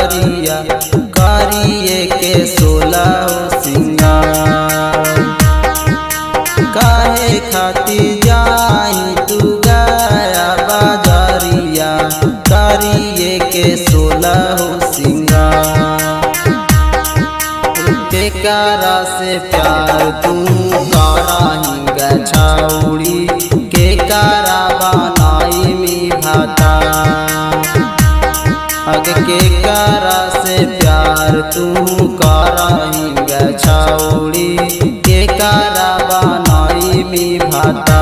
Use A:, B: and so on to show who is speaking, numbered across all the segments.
A: बाजरिया करिए के 16 सिंगार। काहे खातिर जाई तू गया बाजरिया करिए के 16 सिंगार। केकरा से प्यार तू कराही गछौड़ी केकरा बनाई मी भाता। अग केकरा से प्यार तू कराही गछौड़ी केकरा बनाई मी भाता।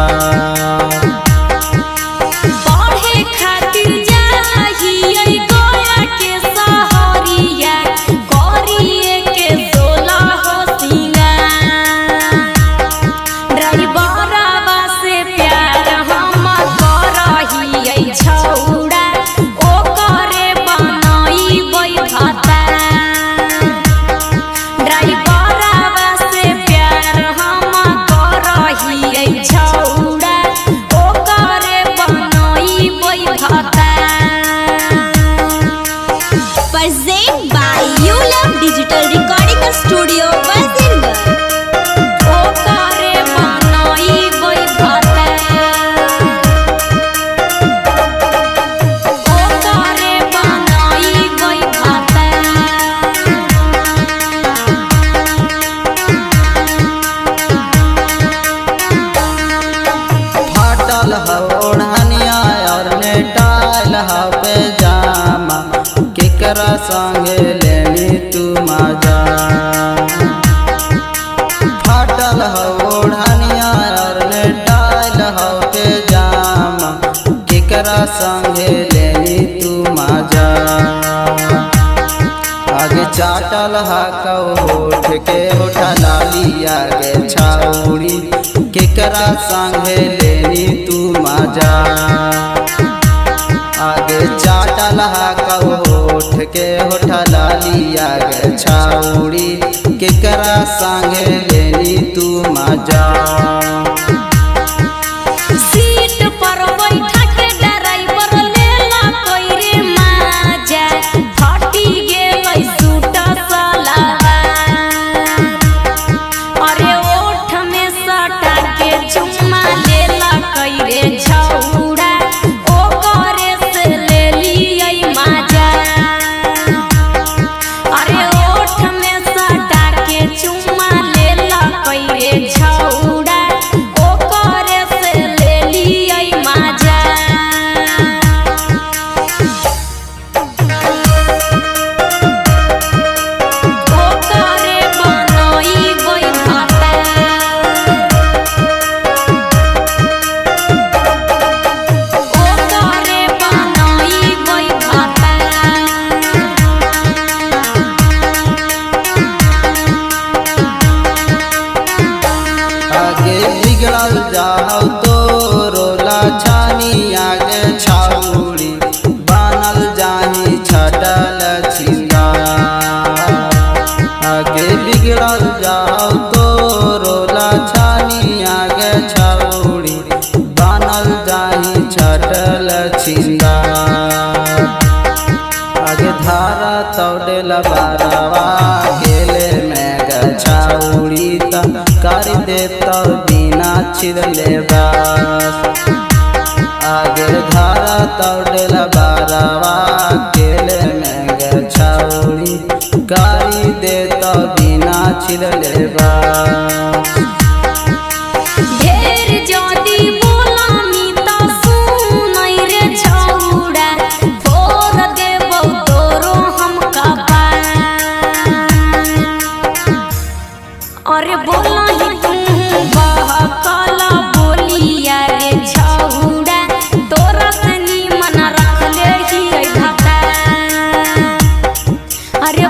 B: Present by You Love Digital Recording Studio, Basirganj। ओ करे बनाई बोई भाता, ओ करे बनाई बोई भाता।
A: फाटल ओढ़निया और नेटाल पैजामा केकरा संगे लेनी तू मजा। फाटल ओढ़निया और नेटाल पैजामा केकरा संगे लेनी तू मजा। आगे चाटल होठ के होठा लाली आगे छाउड़ी केकरा संगे लेनी तू मजा। आगे चाटल होठ के होठा लाली आगे छाउड़ी केकरा संगे लेनी तू मजा।
B: सीट पर बैठा के ड्राइवर लेला कोई रे मजा। फटी गेलै सूट सलवार, अरे ओठ में सटा के चुम्मा लेला कोई रे छौड़ा। ओ करे से ले लियै मजा, अरे ओठ में सटा के चुम्मा लेला कोई रे छौड़ा। ओ करे से ले लियै मजा। ओ करे बनाई बोई भाता, ओ करे बनाई बोई भाता।
A: आगे बिगड़ल जाओ तो रोला छानी आगे छाउड़ी बनल जाही छटल छिंदा। आगे बिगड़ल जाओ तो रोला छानी आगे छाउड़ी बनल जाही छटल छिंदा। आगे धारा तौडेल बारवा गेले में गछौड़ी कर देता बिना छिदले बस। आगे धारा तौडेल बारवा केले में गछौड़ी गाड़ी देता बिना छिदले बस।
B: ढेर जदी बोलामी त सुनै रे छौड़ा, फोर देबौ तोरो हम कपार। अरे बोलही तू बहकल बोलिया रे छौड़ा, तोरा से निमन रख ले ही भाता। अरे